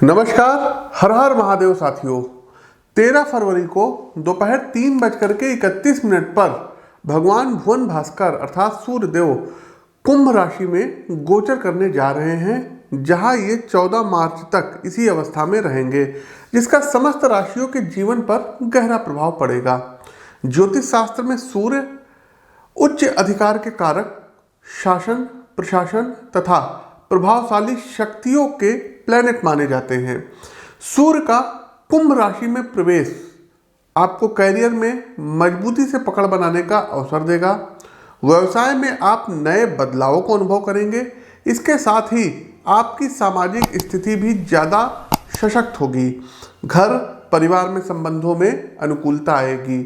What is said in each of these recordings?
नमस्कार। हर हर महादेव साथियों। 13 फरवरी को दोपहर 3:31 पर भगवान भुवन भास्कर अर्थात सूर्यदेव कुंभ राशि में गोचर करने जा रहे हैं, जहां ये 14 मार्च तक इसी अवस्था में रहेंगे, जिसका समस्त राशियों के जीवन पर गहरा प्रभाव पड़ेगा। ज्योतिष शास्त्र में सूर्य उच्च अधिकार के कारक, शासन, प्रशासन तथा प्रभावशाली शक्तियों के प्लेनेट माने जाते हैं। सूर्य का कुंभ राशि में प्रवेश आपको कैरियर में मजबूती से पकड़ बनाने का अवसर देगा। व्यवसाय में आप नए बदलावों को अनुभव करेंगे। इसके साथ ही आपकी सामाजिक स्थिति भी ज़्यादा सशक्त होगी। घर परिवार में संबंधों में अनुकूलता आएगी।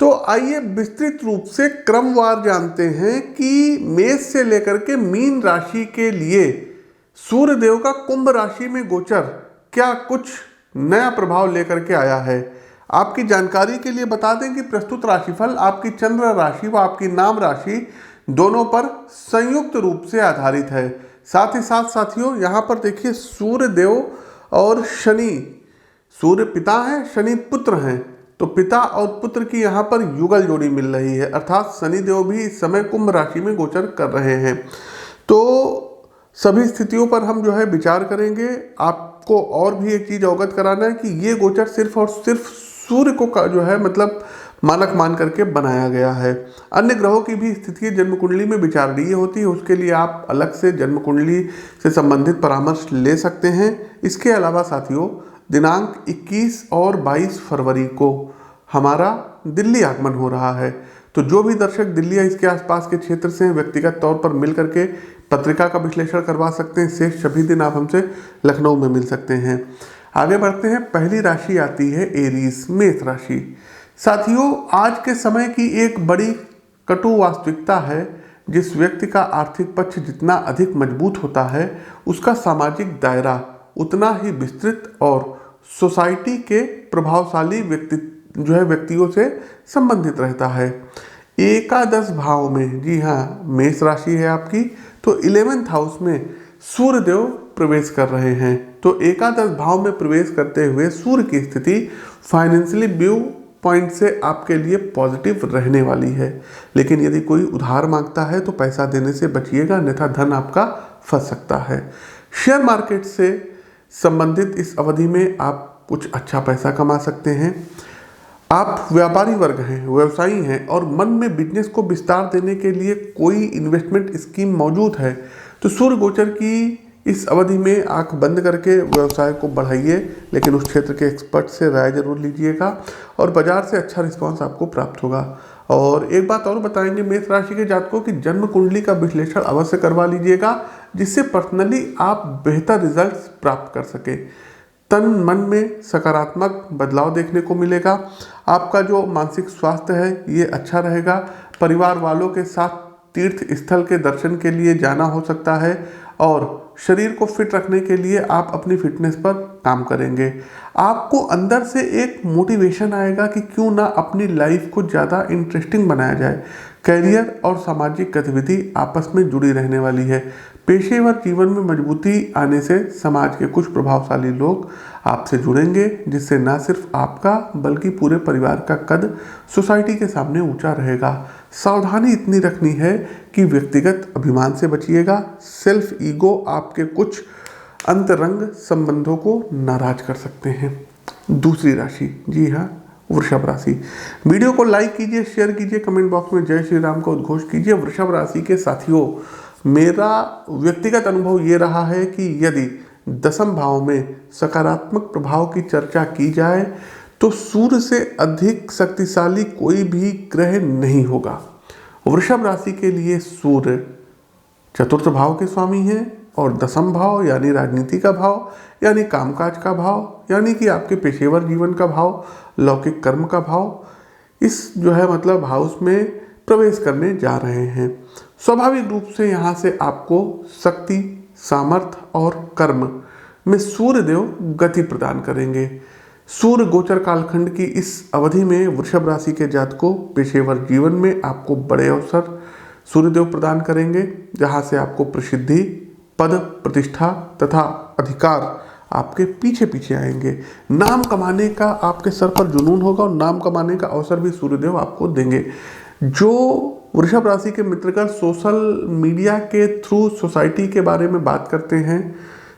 तो आइए विस्तृत रूप से क्रमवार जानते हैं कि मेष से लेकर के मीन राशि के लिए सूर्यदेव का कुंभ राशि में गोचर क्या कुछ नया प्रभाव लेकर के आया है। आपकी जानकारी के लिए बता दें कि प्रस्तुत राशिफल आपकी चंद्र राशि व आपकी नाम राशि दोनों पर संयुक्त रूप से आधारित है। साथ ही साथ साथियों, यहाँ पर देखिए सूर्यदेव और शनि, सूर्य पिता हैं, शनि पुत्र हैं, तो पिता और पुत्र की यहाँ पर युगल जोड़ी मिल रही है, अर्थात शनिदेव भी इस समय कुंभ राशि में गोचर कर रहे हैं। तो सभी स्थितियों पर हम जो है विचार करेंगे। आपको और भी एक चीज़ अवगत कराना है कि ये गोचर सिर्फ और सिर्फ सूर्य को जो है मतलब मानक मान करके बनाया गया है। अन्य ग्रहों की भी स्थिति जन्म कुंडली में विचारणीय होती है, उसके लिए आप अलग से जन्म कुंडली से संबंधित परामर्श ले सकते हैं। इसके अलावा साथियों, दिनांक 21 और 22 फरवरी को हमारा दिल्ली आगमन हो रहा है। तो जो भी दर्शक दिल्ली या इसके आसपास के क्षेत्र से व्यक्तिगत तौर पर मिल करके पत्रिका का विश्लेषण करवा सकते हैं। शेष सभी दिन आप हमसे लखनऊ में मिल सकते हैं। आगे बढ़ते हैं। पहली राशि आती है एरीज, मेष राशि। साथियों, आज के समय की एक बड़ी कटु वास्तविकता है, जिस व्यक्ति का आर्थिक पक्ष जितना अधिक मजबूत होता है, उसका सामाजिक दायरा उतना ही विस्तृत और सोसाइटी के प्रभावशाली व्यक्तियों से संबंधित रहता है। एकादश भाव में, जी हाँ, मेष राशि है आपकी, तो 11th हाउस में सूर्यदेव प्रवेश कर रहे हैं। तो एकादश भाव में प्रवेश करते हुए सूर्य की स्थिति फाइनेंशियली व्यू पॉइंट से आपके लिए पॉजिटिव रहने वाली है। लेकिन यदि कोई उधार मांगता है तो पैसा देने से बचिएगा, अन्यथा धन आपका फंस सकता है। शेयर मार्केट से संबंधित इस अवधि में आप कुछ अच्छा पैसा कमा सकते हैं। आप व्यापारी वर्ग हैं, व्यवसायी हैं और मन में बिजनेस को विस्तार देने के लिए कोई इन्वेस्टमेंट स्कीम मौजूद है, तो सूर्य गोचर की इस अवधि में आंख बंद करके व्यवसाय को बढ़ाइए, लेकिन उस क्षेत्र के एक्सपर्ट से राय जरूर लीजिएगा और बाजार से अच्छा रिस्पांस आपको प्राप्त होगा। और एक बात और बताएंगे मेष राशि के जातकों की जन्म कुंडली का विश्लेषण अवश्य करवा लीजिएगा, जिससे पर्सनली आप बेहतर रिजल्ट्स प्राप्त कर सकें। तन मन में सकारात्मक बदलाव देखने को मिलेगा। आपका जो मानसिक स्वास्थ्य है ये अच्छा रहेगा। परिवार वालों के साथ तीर्थ स्थल के दर्शन के लिए जाना हो सकता है और शरीर को फिट रखने के लिए आप अपनी फिटनेस पर काम करेंगे। आपको अंदर से एक मोटिवेशन आएगा कि क्यों ना अपनी लाइफ को ज़्यादा इंटरेस्टिंग बनाया जाए। कैरियर और सामाजिक गतिविधि आपस में जुड़ी रहने वाली है। पेशेवर जीवन में मजबूती आने से समाज के कुछ प्रभावशाली लोग आपसे जुड़ेंगे, जिससे न सिर्फ आपका बल्कि पूरे परिवार का कद सोसाइटी के सामने ऊंचा रहेगा। सावधानी इतनी रखनी है कि व्यक्तिगत अभिमान से बचिएगा। सेल्फ ईगो आपके कुछ अंतरंग संबंधों को नाराज कर सकते हैं। दूसरी राशि, जी हाँ, वृषभ राशि। वीडियो को लाइक कीजिए, शेयर कीजिए, कमेंट बॉक्स में जय श्री राम का उद्घोष कीजिए। वृषभ राशि के साथियों, मेरा व्यक्तिगत अनुभव ये रहा है कि यदि दसम भाव में सकारात्मक प्रभाव की चर्चा की जाए तो सूर्य से अधिक शक्तिशाली कोई भी ग्रह नहीं होगा। वृषभ राशि के लिए सूर्य चतुर्थ भाव के स्वामी हैं और दसम भाव यानी राजनीति का भाव, यानी कामकाज का भाव, यानी कि आपके पेशेवर जीवन का भाव, लौकिक कर्म का भाव, इस जो है मतलब हाउस में प्रवेश करने जा रहे हैं। स्वाभाविक रूप से यहाँ से आपको शक्ति, सामर्थ्य और कर्म में सूर्यदेव गति प्रदान करेंगे। सूर्य गोचर कालखंड की इस अवधि में वृषभ राशि के जातकों पेशेवर जीवन में आपको बड़े अवसर सूर्यदेव प्रदान करेंगे, जहाँ से आपको प्रसिद्धि, पद, प्रतिष्ठा तथा अधिकार आपके पीछे पीछे आएंगे। नाम कमाने का आपके सर पर जुनून होगा और नाम कमाने का अवसर भी सूर्यदेव आपको देंगे। जो वृषभ राशि के मित्रगण सोशल मीडिया के थ्रू सोसाइटी के बारे में बात करते हैं,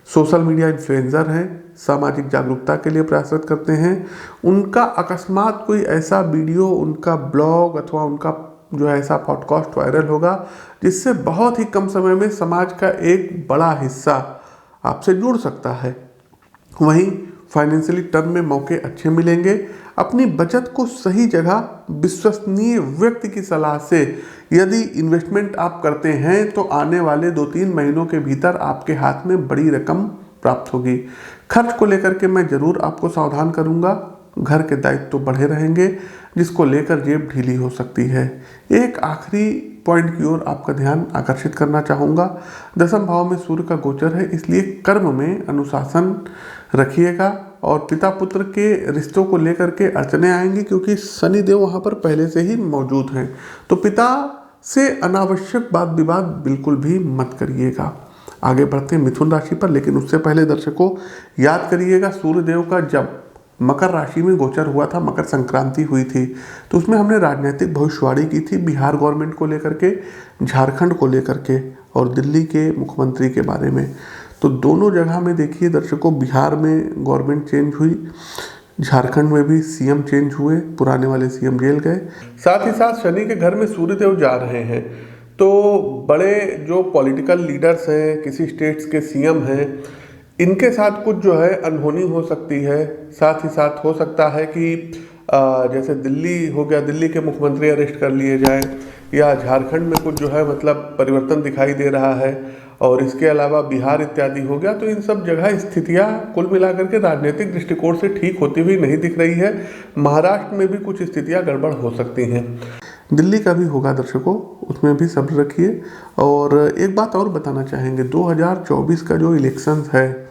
सोशल मीडिया इन्फ्लुएंसर हैं, सामाजिक जागरूकता के लिए प्रयासरत करते हैं, उनका अकस्मात कोई ऐसा वीडियो, उनका ब्लॉग अथवा उनका जो है ऐसा पॉडकास्ट वायरल होगा जिससे बहुत ही कम समय में समाज का एक बड़ा हिस्सा आपसे जुड़ सकता है। वहीं फाइनेंशियली टर्म में मौके अच्छे मिलेंगे। अपनी बचत को सही जगह विश्वसनीय व्यक्ति की सलाह से यदि इन्वेस्टमेंट आप करते हैं तो आने वाले 2-3 महीनों के भीतर आपके हाथ में बड़ी रकम प्राप्त होगी। खर्च को लेकर के मैं जरूर आपको सावधान करूंगा। घर के दायित्व तो बढ़े रहेंगे जिसको लेकर जेब ढीली हो सकती है। एक आखिरी पॉइंट की ओर आपका ध्यान आकर्षित करना चाहूँगा। 10वें भाव में सूर्य का गोचर है, इसलिए कर्म में अनुशासन रखिएगा और पिता पुत्र के रिश्तों को लेकर के अड़चने आएंगी क्योंकि शनि देव वहाँ पर पहले से ही मौजूद हैं। तो पिता से अनावश्यक वाद विवाद बिल्कुल भी मत करिएगा। आगे बढ़ते हैं मिथुन राशि पर, लेकिन उससे पहले दर्शकों याद करिएगा सूर्यदेव का जब मकर राशि में गोचर हुआ था, मकर संक्रांति हुई थी, तो उसमें हमने राजनीतिक भविष्यवाणी की थी बिहार गवर्नमेंट को लेकर के, झारखंड को लेकर के और दिल्ली के मुख्यमंत्री के बारे में। तो दोनों जगह में देखिए दर्शकों, बिहार में गवर्नमेंट चेंज हुई, झारखंड में भी सीएम चेंज हुए, पुराने वाले सीएम जेल गए। साथ ही साथ शनि के घर में सूर्यदेव जा रहे हैं, तो बड़े जो पॉलिटिकल लीडर्स हैं, किसी स्टेट्स के सीएम हैं, इनके साथ कुछ जो है अनहोनी हो सकती है। साथ ही साथ हो सकता है कि जैसे दिल्ली हो गया, दिल्ली के मुख्यमंत्री अरेस्ट कर लिए जाएं, या झारखंड में कुछ जो है मतलब परिवर्तन दिखाई दे रहा है, और इसके अलावा बिहार इत्यादि हो गया। तो इन सब जगह स्थितियां कुल मिलाकर के राजनीतिक दृष्टिकोण से ठीक होती हुई नहीं दिख रही है। महाराष्ट्र में भी कुछ स्थितियां गड़बड़ हो सकती हैं। दिल्ली का भी होगा दर्शकों, उसमें भी सब्र रखिए। और एक बात और बताना चाहेंगे, 2024 का जो इलेक्शंस है,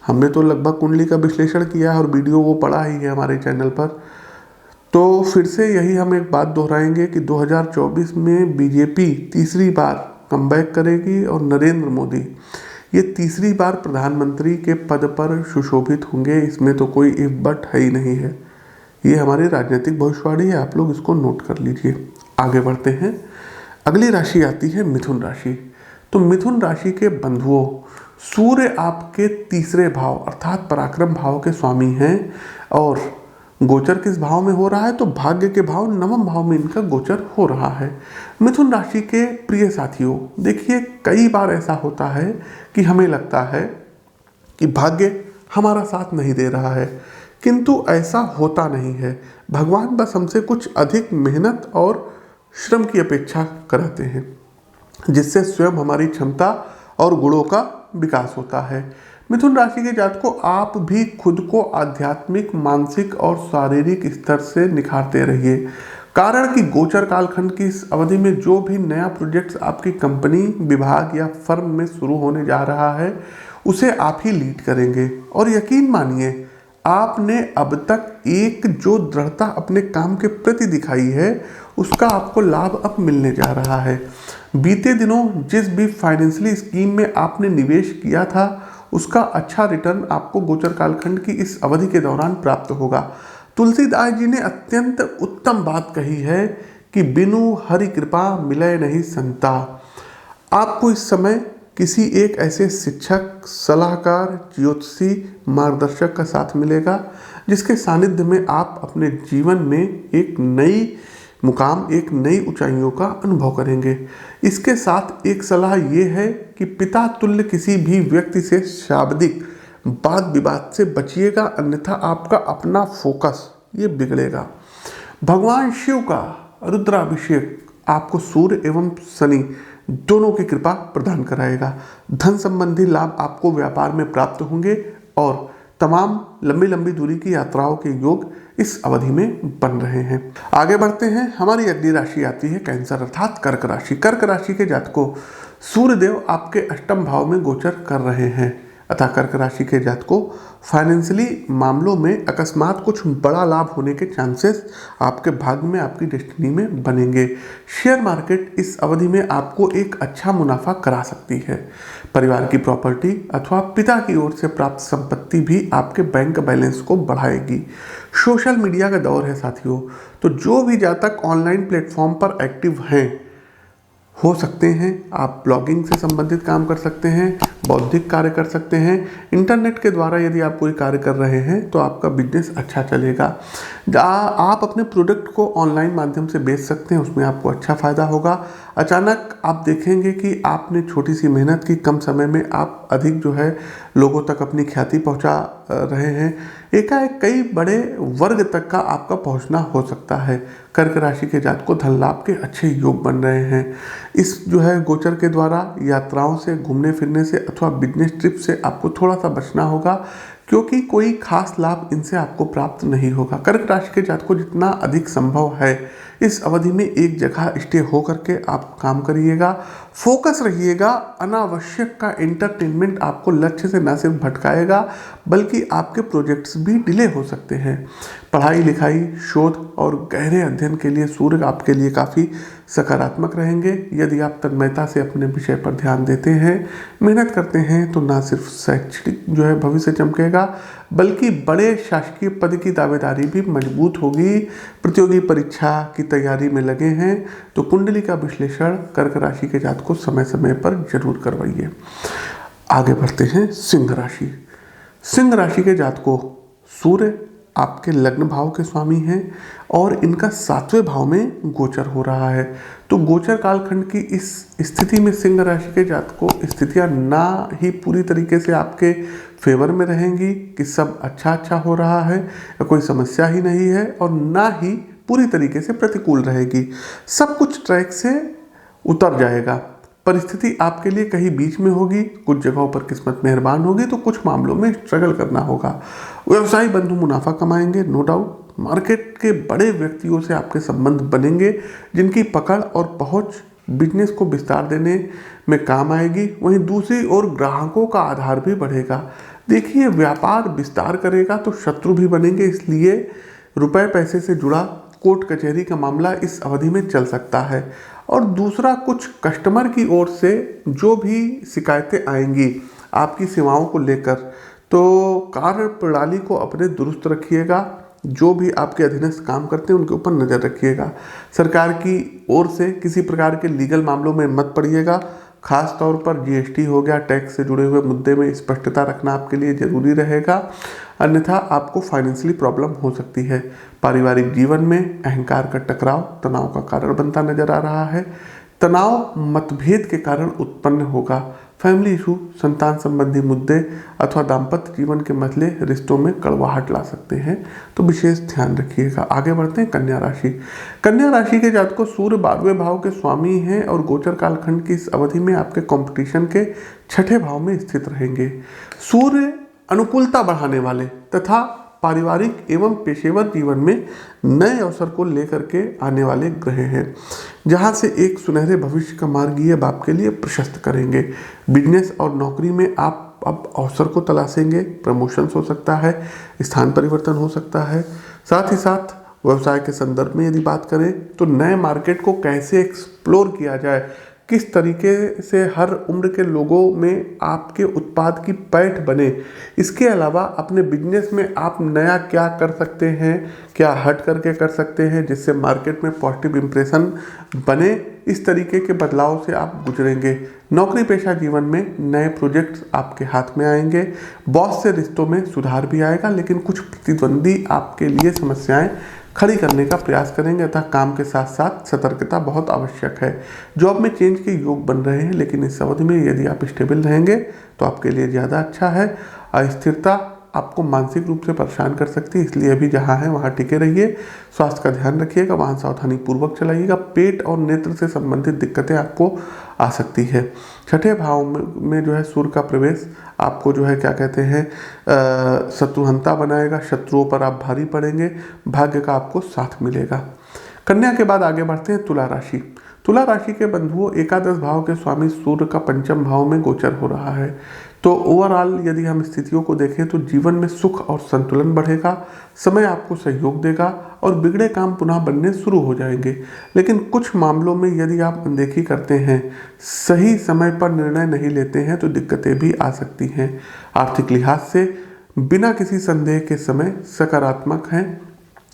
हमने तो लगभग कुंडली का विश्लेषण किया है और वीडियो वो पड़ा ही है हमारे चैनल पर। तो फिर से यही हम एक बात दोहराएंगे कि 2024 में बीजेपी तीसरी बार कमबैक करेगी और नरेंद्र मोदी ये तीसरी बार प्रधानमंत्री के पद पर सुशोभित होंगे। इसमें तो कोई इफ बट है ही नहीं है। ये हमारी राजनीतिक भविष्यवाणी है, आप लोग इसको नोट कर लीजिए। आगे बढ़ते हैं, अगली राशि आती है मिथुन राशि। तो मिथुन राशि के बंधुओं, सूर्य आपके तीसरे भाव अर्थात पराक्रम भाव के स्वामी हैं और गोचर किस भाव में हो रहा है, तो भाग्य के भाव 9वें भाव में इनका गोचर हो रहा है। मिथुन राशि के प्रिय साथियों, देखिए कई बार ऐसा होता है कि हमें लगता है कि भाग्य हमारा साथ नहीं दे रहा है, किंतु ऐसा होता नहीं है। भगवान बस हमसे कुछ अधिक मेहनत और श्रम की अपेक्षा कराते हैं, जिससे स्वयं हमारी क्षमता और गुणों का विकास होता है। मिथुन राशि के जातकों, आप भी खुद को आध्यात्मिक, मानसिक और शारीरिक स्तर से निखारते रहिए। कारण कि गोचर कालखंड की इस अवधि में जो भी नया प्रोजेक्ट्स आपकी कंपनी, विभाग या फर्म में शुरू होने जा रहा है, उसे आप ही लीड करेंगे। और यकीन मानिए, आपने अब तक एक जो दृढ़ता अपने काम के प्रति दिखाई है, उसका आपको लाभ अब मिलने जा रहा है। बीते दिनों जिस भी फाइनेंशियली स्कीम में आपने निवेश किया था, उसका अच्छा रिटर्न आपको गोचर कालखंड की इस अवधि के दौरान प्राप्त होगा। तुलसीदास जी ने अत्यंत उत्तम बात कही है कि बिनु हरि कृपा मिले नहीं संता। आपको इस समय किसी एक ऐसे शिक्षक, सलाहकार, ज्योतिषी, मार्गदर्शक का साथ मिलेगा जिसके सानिध्य में आप अपने जीवन में एक नई मुकाम, एक नई ऊंचाइयों का अनुभव करेंगे। इसके साथ एक सलाह ये है कि पिता तुल्य किसी भी व्यक्ति से शाब्दिक वाद विवाद से बचिएगा, अन्यथा आपका अपना फोकस ये बिगड़ेगा। भगवान शिव का रुद्राभिषेक आपको सूर्य एवं शनि दोनों की कृपा प्रदान कराएगा। धन संबंधी लाभ आपको व्यापार में प्राप्त होंगे और तमाम लंबी लंबी दूरी की यात्राओं के योग इस अवधि में बन रहे हैं। आगे बढ़ते हैं, हमारी अगली राशि आती है कैंसर अर्थात कर्क राशि। कर्क राशि के जातकों, सूर्यदेव आपके अष्टम भाव में गोचर कर रहे हैं, अतः कर्क राशि के जातकों फाइनेंशियली मामलों में अकस्मात कुछ बड़ा लाभ होने के चांसेस आपके भाग्य में, आपकी डेस्टिनी में बनेंगे। शेयर मार्केट इस अवधि में आपको एक अच्छा मुनाफा करा सकती है। परिवार की प्रॉपर्टी अथवा पिता की ओर से प्राप्त संपत्ति भी आपके बैंक बैलेंस को बढ़ाएगी। सोशल मीडिया का दौर है साथियों, तो जो भी जातक ऑनलाइन प्लेटफॉर्म पर एक्टिव हैं, हो सकते हैं आप ब्लॉगिंग से संबंधित काम कर सकते हैं, बौद्धिक कार्य कर सकते हैं। इंटरनेट के द्वारा यदि आप कोई कार्य कर रहे हैं तो आपका बिजनेस अच्छा चलेगा। आप अपने प्रोडक्ट को ऑनलाइन माध्यम से बेच सकते हैं, उसमें आपको अच्छा फ़ायदा होगा। अचानक आप देखेंगे कि आपने छोटी सी मेहनत की, कम समय में आप अधिक जो है लोगों तक अपनी ख्याति पहुंचा रहे हैं। एकाएक कई बड़े वर्ग तक का आपका पहुंचना हो सकता है। कर्क राशि के जातक को धन लाभ के अच्छे योग बन रहे हैं। इस जो है गोचर के द्वारा यात्राओं से, घूमने फिरने से अथवा बिजनेस ट्रिप से आपको थोड़ा सा बचना होगा, क्योंकि कोई खास लाभ इनसे आपको प्राप्त नहीं होगा। कर्क राशि के जातक को जितना अधिक संभव है इस अवधि में एक जगह स्टे हो करके आप काम करिएगा, फोकस रहिएगा। अनावश्यक का एंटरटेनमेंट आपको लक्ष्य से न सिर्फ भटकाएगा बल्कि आपके प्रोजेक्ट्स भी डिले हो सकते हैं। पढ़ाई लिखाई, शोध और गहरे अध्ययन के लिए सूर्य आपके लिए काफ़ी सकारात्मक रहेंगे। यदि आप तन्मयता से अपने विषय पर ध्यान देते हैं, मेहनत करते हैं, तो ना सिर्फ शैक्षणिक जो है भविष्य चमकेगा बल्कि बड़े शासकीय पद की दावेदारी भी मजबूत होगी। प्रतियोगी परीक्षा की तैयारी में लगे हैं तो कुंडली का विश्लेषण कर्क राशि के जातक को समय समय पर जरूर करवाइए। आगे बढ़ते हैं सिंह राशि। सिंह राशि के जातक को सूर्य आपके लग्न भाव के स्वामी हैं और इनका 7वें भाव में गोचर हो रहा है। तो गोचर कालखंड की इस स्थिति में सिंह राशि के जातक को स्थितियां ना ही पूरी तरीके से आपके फेवर में रहेंगी कि सब अच्छा हो रहा है या कोई समस्या ही नहीं है, और ना ही पूरी तरीके से प्रतिकूल रहेगी। सब कुछ ट्रैक से उतर जाएगा। परिस्थिति आपके लिए कहीं बीच में होगी, कुछ जगहों पर किस्मत मेहरबान होगी तो कुछ मामलों में स्ट्रगल करना होगा। व्यवसायी बंधु मुनाफा कमाएंगे, नो डाउट। मार्केट के बड़े व्यक्तियों से आपके संबंध बनेंगे जिनकी पकड़ और पहुंच बिजनेस को विस्तार देने में काम आएगी। वहीं दूसरी ओर ग्राहकों का आधार भी बढ़ेगा। देखिए, व्यापार विस्तार करेगा तो शत्रु भी बनेंगे, इसलिए रुपए पैसे से जुड़ा कोर्ट कचहरी का मामला इस अवधि में चल सकता है। और दूसरा, कुछ कस्टमर की ओर से जो भी शिकायतें आएंगी आपकी सेवाओं को लेकर, तो कार्य प्रणाली को अपने दुरुस्त रखिएगा। जो भी आपके अधीनस्थ काम करते हैं उनके ऊपर नज़र रखिएगा। सरकार की ओर से किसी प्रकार के लीगल मामलों में मत पड़िएगा। खास तौर पर जीएसटी हो गया, टैक्स से जुड़े हुए मुद्दे में स्पष्टता रखना आपके लिए ज़रूरी रहेगा, अन्यथा आपको फाइनेंशियली प्रॉब्लम हो सकती है। पारिवारिक जीवन में अहंकार का टकराव तनाव का कारण बनता नजर आ रहा है। तनाव मतभेद के कारण उत्पन्न होगा। फैमिली इशू, संतान संबंधी मुद्दे अथवा दाम्पत्य जीवन के मसले रिश्तों में कड़वाहट ला सकते हैं, तो विशेष ध्यान रखिएगा। आगे बढ़ते हैं कन्या राशि। कन्या राशि के जातक को सूर्य 12वें भाव के स्वामी हैं और गोचर कालखंड की इस अवधि में आपके कंपटीशन के 6ठे भाव में स्थित रहेंगे। सूर्य अनुकूलता बढ़ाने वाले तथा पारिवारिक एवं पेशेवर जीवन में नए अवसर को लेकर के आने वाले ग्रह हैं, जहां से एक सुनहरे भविष्य का मार्ग ये अब आपके लिए प्रशस्त करेंगे। बिजनेस और नौकरी में आप अब अवसर को तलाशेंगे। प्रमोशंस हो सकता है, स्थान परिवर्तन हो सकता है। साथ ही साथ व्यवसाय के संदर्भ में यदि बात करें तो नए मार्केट को कैसे एक्सप्लोर किया जाए, किस तरीके से हर उम्र के लोगों में आपके उत्पाद की पैठ बने, इसके अलावा अपने बिजनेस में आप नया क्या कर सकते हैं, क्या हट करके कर सकते हैं जिससे मार्केट में पॉजिटिव इंप्रेशन बने, इस तरीके के बदलाव से आप गुजरेंगे। नौकरी पेशा जीवन में नए प्रोजेक्ट्स आपके हाथ में आएंगे। बॉस से रिश्तों में सुधार भी आएगा, लेकिन कुछ प्रतिद्वंदी आपके लिए समस्याएं खड़ी करने का प्रयास करेंगे, अतः काम के साथ साथ सतर्कता बहुत आवश्यक है। जॉब में चेंज के योग बन रहे हैं, लेकिन इस अवधि में यदि आप स्टेबल रहेंगे तो आपके लिए ज़्यादा अच्छा है। अस्थिरता आपको मानसिक रूप से परेशान कर सकती है, इसलिए अभी जहाँ है वहाँ टिके रहिए। स्वास्थ्य का ध्यान रखिएगा, वाहन सावधानी पूर्वक चलाइएगा। पेट और नेत्र से संबंधित दिक्कतें आपको आ सकती है। 6ठे भाव में जो है सूर्य का प्रवेश आपको जो है क्या कहते हैं शत्रुहंता बनाएगा। शत्रुओं पर आप भारी पड़ेंगे, भाग्य का आपको साथ मिलेगा। कन्या के बाद आगे बढ़ते हैं तुला राशि। तुला राशि के बंधुओं, एकादश भाव के स्वामी सूर्य का पंचम भाव में गोचर हो रहा है। तो ओवरऑल यदि हम स्थितियों को देखें तो जीवन में सुख और संतुलन बढ़ेगा, समय आपको सहयोग देगा और बिगड़े काम पुनः बनने शुरू हो जाएंगे। लेकिन कुछ मामलों में यदि आप अनदेखी करते हैं, सही समय पर निर्णय नहीं लेते हैं तो दिक्कतें भी आ सकती हैं। आर्थिक लिहाज से बिना किसी संदेह के समय सकारात्मक हैं।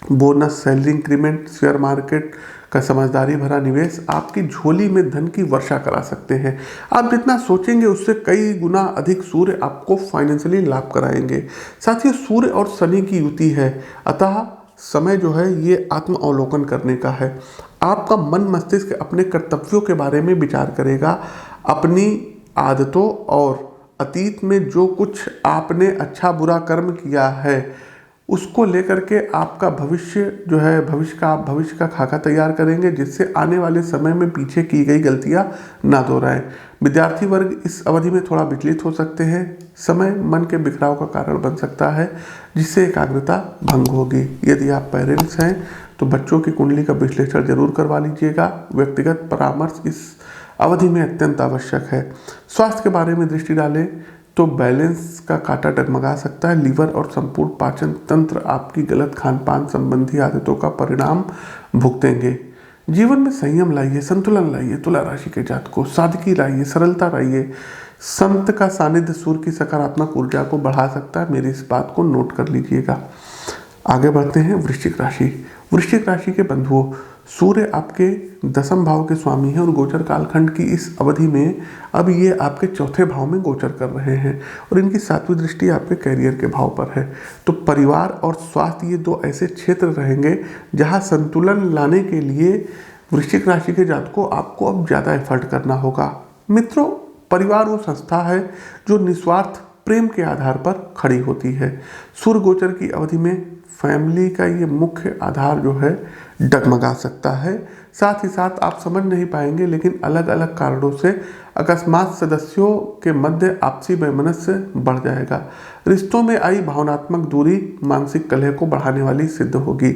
Bonus, salary increment, share market का समझदारी भरा निवेश आपकी झोली में धन की वर्षा करा सकते हैं। आप जितना सोचेंगे उससे कई गुना अधिक सूर्य आपको फाइनेंशियली लाभ कराएंगे। साथ ही सूर्य और शनि की युति है, अतः समय जो है ये आत्म अवलोकन करने का है। आपका मन मस्तिष्क अपने कर्तव्यों के बारे में विचार करेगा, अपनी आदतों और अतीत में जो कुछ आपने अच्छा बुरा कर्म किया है उसको लेकर के आपका भविष्य जो है, भविष्य का खाका तैयार करेंगे, जिससे आने वाले समय में पीछे की गई गलतियां ना दोहराएं। विद्यार्थी वर्ग इस अवधि में थोड़ा विचलित हो सकते हैं। समय मन के बिखराव का कारण बन सकता है, जिससे एकाग्रता भंग होगी। यदि आप पेरेंट्स हैं तो बच्चों की कुंडली का विश्लेषण जरूर करवा लीजिएगा। व्यक्तिगत परामर्श इस अवधि में अत्यंत आवश्यक है। स्वास्थ्य के बारे में दृष्टि डालें तो बैलेंस का कांटा डगमगा सकता है। लीवर और संपूर्ण पाचन तंत्र आपकी गलत खान पान संबंधी आदतों का परिणाम भुगतेंगे। जीवन में संयम लाइए, संतुलन लाइए। तुला राशि के जातकों, सादगी लाइए, सरलता लाइए। संत का सानिध्य सूर्य की सकारात्मक ऊर्जा को बढ़ा सकता है, मेरी इस बात को नोट कर लीजिएगा। आगे बढ़ते हैं वृश्चिक राशि। वृश्चिक राशि के बंधुओं, सूर्य आपके 10वें भाव के स्वामी हैं और गोचर कालखंड की इस अवधि में अब ये आपके 4थे भाव में गोचर कर रहे हैं और इनकी 7वीं दृष्टि आपके कैरियर के भाव पर है। तो परिवार और स्वास्थ्य ये दो ऐसे क्षेत्र रहेंगे जहां संतुलन लाने के लिए वृश्चिक राशि के जातकों आपको अब ज़्यादा एफर्ट करना होगा। मित्रों, परिवार वो संस्था है जो निस्वार्थ प्रेम के आधार पर खड़ी होती है। सूर्य गोचर की अवधि में फैमिली का ये मुख्य आधार जो है डगमगा सकता है। साथ ही साथ आप समझ नहीं पाएंगे, लेकिन अलग अलग कारणों से अकस्मात सदस्यों के मध्य आपसी वैमनस्य बढ़ जाएगा। रिश्तों में आई भावनात्मक दूरी मानसिक कलह को बढ़ाने वाली सिद्ध होगी।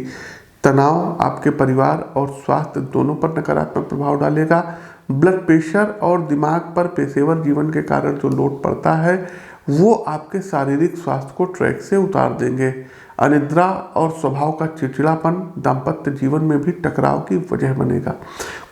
तनाव आपके परिवार और स्वास्थ्य दोनों पर नकारात्मक प्रभाव डालेगा। ब्लड प्रेशर और दिमाग पर पेशेवर जीवन के कारण जो लोड पड़ता है वो आपके शारीरिक स्वास्थ्य को ट्रैक से उतार देंगे। अनिद्रा और स्वभाव का चिड़चिड़ापन दाम्पत्य जीवन में भी टकराव की वजह बनेगा।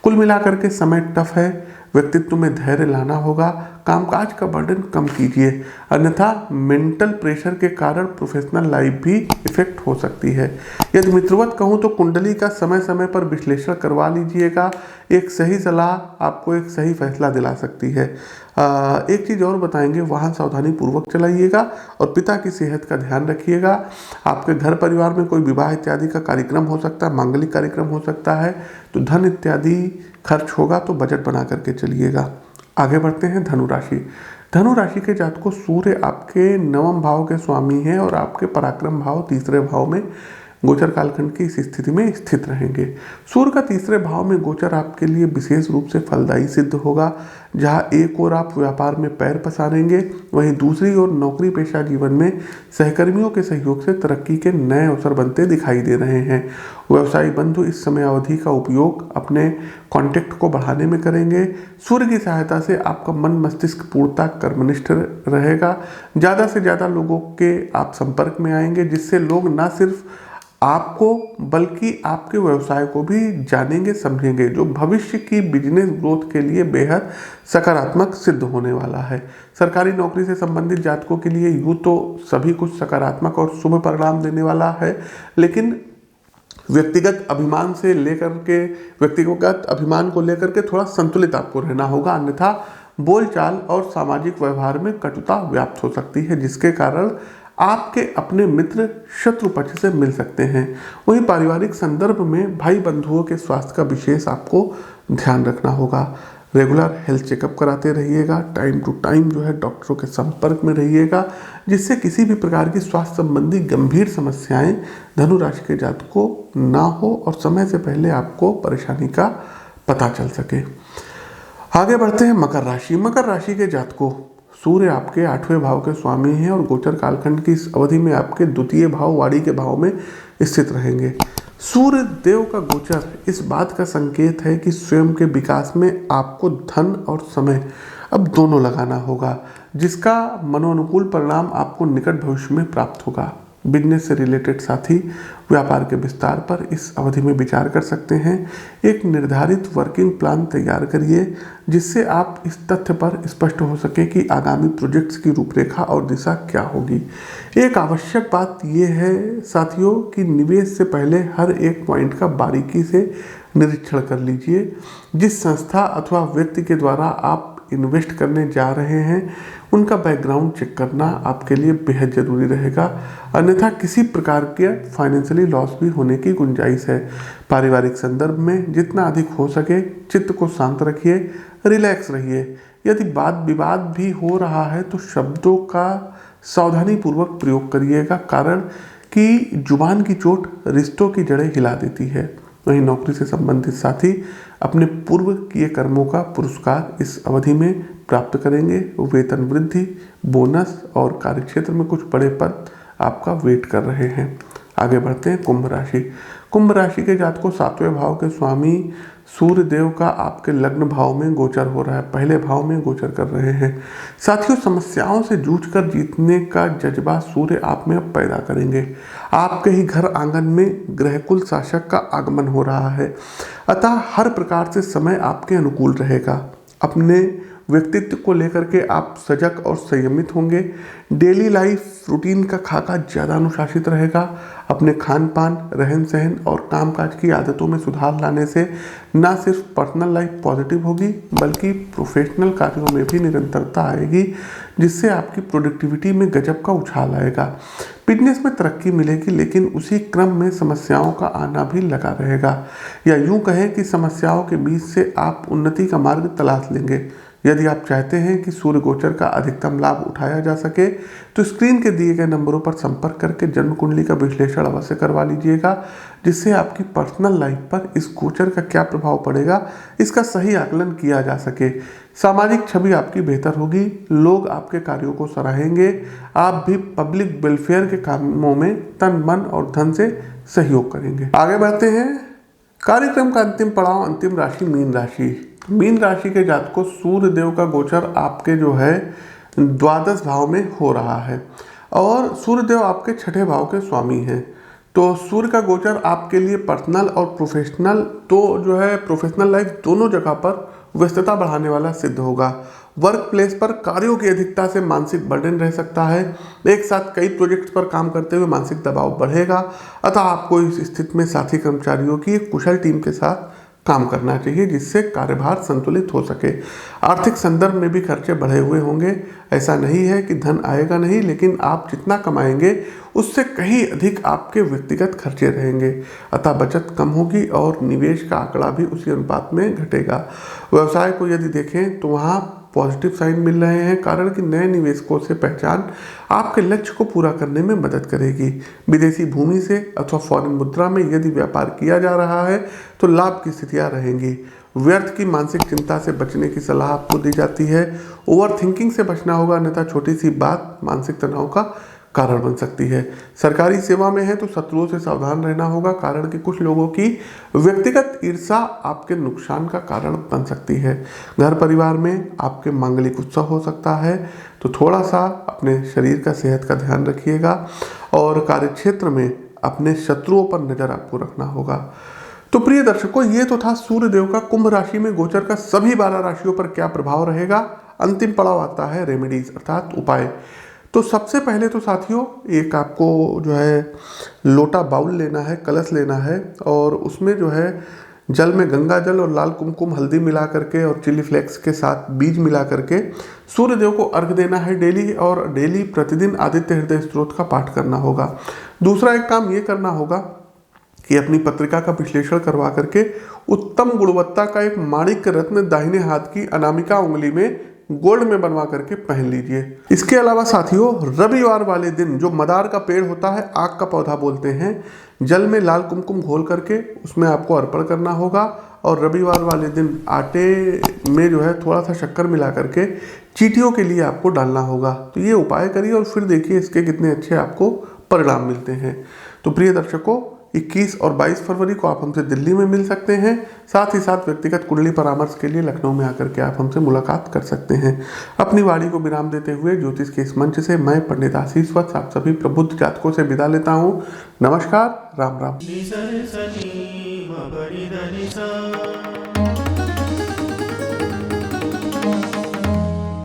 कुल मिलाकर के समय टफ है। व्यक्तित्व में धैर्य लाना होगा। कामकाज का बर्डन कम कीजिए, अन्यथा मेंटल प्रेशर के कारण प्रोफेशनल लाइफ भी इफेक्ट हो सकती है। यदि मित्रवत कहूँ तो कुंडली का समय समय पर विश्लेषण करवा लीजिएगा। एक सही सलाह आपको एक सही फैसला दिला सकती है। एक चीज़ और बताएंगे, वाहन सावधानी पूर्वक चलाइएगा और पिता की सेहत का ध्यान रखिएगा। आपके घर परिवार में कोई विवाह इत्यादि का कार्यक्रम हो सकता है, मांगलिक कार्यक्रम हो सकता है, तो धन इत्यादि खर्च होगा, तो बजट बना करके चलिएगा। आगे बढ़ते हैं धनु राशि। धनु राशि के जातकों, सूर्य आपके 9वें भाव के स्वामी हैं और आपके पराक्रम भाव 3रे भाव में गोचर कालखंड की इस स्थिति में स्थित रहेंगे। सूर्य का 3रे भाव में गोचर आपके लिए विशेष रूप से फलदायी सिद्ध होगा। जहां एक ओर आप व्यापार में पैर पसारेंगे, वहीं दूसरी ओर नौकरी पेशा जीवन में सहकर्मियों के सहयोग से तरक्की के नए अवसर बनते दिखाई दे रहे हैं। व्यवसायी बंधु इस समय अवधि का उपयोग अपने कॉन्टेक्ट को बढ़ाने में करेंगे। सूर्य की सहायता से आपका मन मस्तिष्क पूर्णतः कर्मनिष्ठ रहेगा। ज़्यादा से ज़्यादा लोगों के आप संपर्क में आएंगे, जिससे लोग न सिर्फ आपको बल्कि आपके व्यवसाय को भी जानेंगे, समझेंगे, जो भविष्य की बिजनेस ग्रोथ के लिए बेहद सकारात्मक सिद्ध होने वाला है। सरकारी नौकरी से संबंधित जातकों के लिए यूँ तो सभी कुछ सकारात्मक और शुभ परिणाम देने वाला है, लेकिन व्यक्तिगत अभिमान को लेकर के थोड़ा संतुलित आपको रहना होगा, अन्यथा बोलचाल और सामाजिक व्यवहार में कटुता व्याप्त हो सकती है, जिसके कारण आपके अपने मित्र शत्रु पक्ष से मिल सकते हैं। वहीं पारिवारिक संदर्भ में भाई बंधुओं के स्वास्थ्य का विशेष आपको ध्यान रखना होगा। रेगुलर हेल्थ चेकअप कराते रहिएगा। टाइम टू टाइम जो है डॉक्टरों के संपर्क में रहिएगा, जिससे किसी भी प्रकार की स्वास्थ्य संबंधी गंभीर समस्याएं धनु राशि के जातकों ना हो और समय से पहले आपको परेशानी का पता चल सके। आगे बढ़ते हैं मकर राशि। मकर राशि के जातकों, सूर्य आपके 8वें भाव के स्वामी हैं और गोचर कालखंड की इस अवधि में आपके 2य भाव वाणी के भाव में स्थित रहेंगे। सूर्य देव का गोचर इस बात का संकेत है कि स्वयं के विकास में आपको धन और समय अब दोनों लगाना होगा। जिसका मनोनुकूल परिणाम आपको निकट भविष्य में प्राप्त होगा। बिजनेस से रिलेटेड साथी व्यापार के विस्तार पर इस अवधि में विचार कर सकते हैं। एक निर्धारित वर्किंग प्लान तैयार करिए जिससे आप इस तथ्य पर स्पष्ट हो सके कि आगामी प्रोजेक्ट्स की रूपरेखा और दिशा क्या होगी। एक आवश्यक बात यह है साथियों कि निवेश से पहले हर एक पॉइंट का बारीकी से निरीक्षण कर लीजिए। जिस संस्था अथवा व्यक्ति के द्वारा आप इन्वेस्ट करने जा रहे हैं उनका बैकग्राउंड चेक करना आपके लिए बेहद ज़रूरी रहेगा, अन्यथा किसी प्रकार के फाइनेंशियली लॉस भी होने की गुंजाइश है। पारिवारिक संदर्भ में जितना अधिक हो सके चित्त को शांत रखिए, रिलैक्स रहिए। यदि वाद विवाद भी हो रहा है तो शब्दों का सावधानीपूर्वक प्रयोग करिएगा, कारण कि जुबान की चोट रिश्तों की जड़ें हिला देती है। वहीं नौकरी से संबंधित साथी अपने पूर्व किए कर्मों का पुरस्कार इस अवधि में प्राप्त करेंगे। वेतन वृद्धि, बोनस और कार्यक्षेत्र में कुछ बड़े पद आपका वेट कर रहे हैं। आगे बढ़ते हैं कुंभ राशि। कुंभ राशि के जातकों 7वें भाव के स्वामी सूर्य देव का आपके लग्न भाव में गोचर हो रहा है, पहले भाव में गोचर कर रहे हैं। साथियों, समस्याओं से जूझकर जीतने का जज्बा सूर्य आप में अब पैदा करेंगे। आपके ही घर आंगन में ग्रहकुल शासक का आगमन हो रहा है, अतः हर प्रकार से समय आपके अनुकूल रहेगा। अपने व्यक्तित्व को लेकर के आप सजग और संयमित होंगे। डेली लाइफ रूटीन का खाका ज़्यादा अनुशासित रहेगा। अपने खान पान, रहन सहन और कामकाज की आदतों में सुधार लाने से न सिर्फ पर्सनल लाइफ पॉजिटिव होगी बल्कि प्रोफेशनल कार्यों में भी निरंतरता आएगी, जिससे आपकी प्रोडक्टिविटी में गजब का उछाल आएगा। बिजनेस में तरक्की मिलेगी, लेकिन उसी क्रम में समस्याओं का आना भी लगा रहेगा, या यूं कहें कि समस्याओं के बीच से आप उन्नति का मार्ग तलाश लेंगे। यदि आप चाहते हैं कि सूर्य गोचर का अधिकतम लाभ उठाया जा सके तो स्क्रीन के दिए गए नंबरों पर संपर्क करके जन्म कुंडली का विश्लेषण अवश्य करवा लीजिएगा, जिससे आपकी पर्सनल लाइफ पर इस गोचर का क्या प्रभाव पड़ेगा इसका सही आकलन किया जा सके। सामाजिक छवि आपकी बेहतर होगी, लोग आपके कार्यों को सराहेंगे। आप भी पब्लिक वेलफेयर के कामों में तन मन और धन से सहयोग करेंगे। आगे बढ़ते हैं कार्यक्रम का अंतिम पड़ाव, अंतिम राशि मीन राशि। मीन राशि के जातकों सूर्य देव का गोचर आपके जो है द्वादश भाव में हो रहा है और सूर्य देव आपके छठे भाव के स्वामी हैं। तो सूर्य का गोचर आपके लिए पर्सनल और प्रोफेशनल प्रोफेशनल लाइफ दोनों जगह पर व्यस्तता बढ़ाने वाला सिद्ध होगा। वर्क प्लेस पर कार्यों की अधिकता से मानसिक बर्डन रह सकता है। एक साथ कई प्रोजेक्ट्स पर काम करते हुए मानसिक दबाव बढ़ेगा, अतः आपको इस स्थिति में साथी कर्मचारियों की एक कुशल टीम के साथ काम करना चाहिए, जिससे कार्यभार संतुलित हो सके। आर्थिक संदर्भ में भी खर्चे बढ़े हुए होंगे। ऐसा नहीं है कि धन आएगा नहीं, लेकिन आप जितना कमाएंगे उससे कहीं अधिक आपके व्यक्तिगत खर्चे रहेंगे, अतः बचत कम होगी और निवेश का आंकड़ा भी उसी अनुपात में घटेगा। व्यवसाय को यदि देखें तो वहाँ पॉजिटिव साइन मिल रहे हैं, कारण कि नए निवेशकों से पहचान आपके लक्ष्य को पूरा करने में मदद करेगी। विदेशी भूमि से अथवा फॉरेन मुद्रा में यदि व्यापार किया जा रहा है तो लाभ की स्थितियां रहेंगी। व्यर्थ की मानसिक चिंता से बचने की सलाह आपको दी जाती है। ओवर थिंकिंग से बचना होगा, अन्यथा छोटी सी बात मानसिक तनाव का कारण बन सकती है। सरकारी सेवा में है तो शत्रुओं से सावधान रहना होगा, कारण कि कुछ लोगों की व्यक्तिगत ईर्ष्या आपके नुकसान का कारण बन सकती है। घर परिवार में आपके मांगलिक उत्सव हो सकता है, तो थोड़ा सा अपने शरीर का सेहत का ध्यान रखिएगा और कार्यक्षेत्र में अपने शत्रुओं पर नजर आपको रखना होगा। तो प्रिय दर्शकों, ये तो था सूर्य देव का कुंभ राशि में गोचर का सभी 12 राशियों पर क्या प्रभाव रहेगा। अंतिम पड़ाव आता है रेमेडीज अर्थात उपाय। तो सबसे पहले तो साथियों एक आपको जो है लोटा बाउल लेना है, कलश लेना है और उसमें जो है जल में गंगा जल और लाल कुमकुम हल्दी मिला करके और चिली फ्लेक्स के साथ बीज मिला करके सूर्य देव को अर्घ देना है डेली, और डेली प्रतिदिन आदित्य हृदय स्तोत्र का पाठ करना होगा। दूसरा एक काम ये करना होगा कि अपनी पत्रिका का विश्लेषण करवा करके उत्तम गुणवत्ता का एक माणिक्य रत्न दाहिने हाथ की अनामिका उंगली में गोल्ड में बनवा करके पहन लीजिए। इसके अलावा साथियों रविवार वाले दिन जो मदार का पेड़ होता है, आग का पौधा बोलते हैं, जल में लाल कुमकुम घोल करके उसमें आपको अर्पण करना होगा और रविवार वाले दिन आटे में जो है थोड़ा सा शक्कर मिला करके चींटियों के लिए आपको डालना होगा। तो ये उपाय करिए और फिर देखिए इसके कितने अच्छे आपको परिणाम मिलते हैं। तो प्रिय दर्शकों, 21 और 22 फरवरी को आप हमसे दिल्ली में मिल सकते हैं। साथ ही साथ व्यक्तिगत कुंडली परामर्श के लिए लखनऊ में आकर के आप हमसे मुलाकात कर सकते हैं। अपनी वाणी को विराम देते हुए ज्योतिष के इस मंच से मैं पंडित आशीष वत्स आप सभी प्रबुद्ध जातकों से विदा लेता हूँ। नमस्कार, राम राम।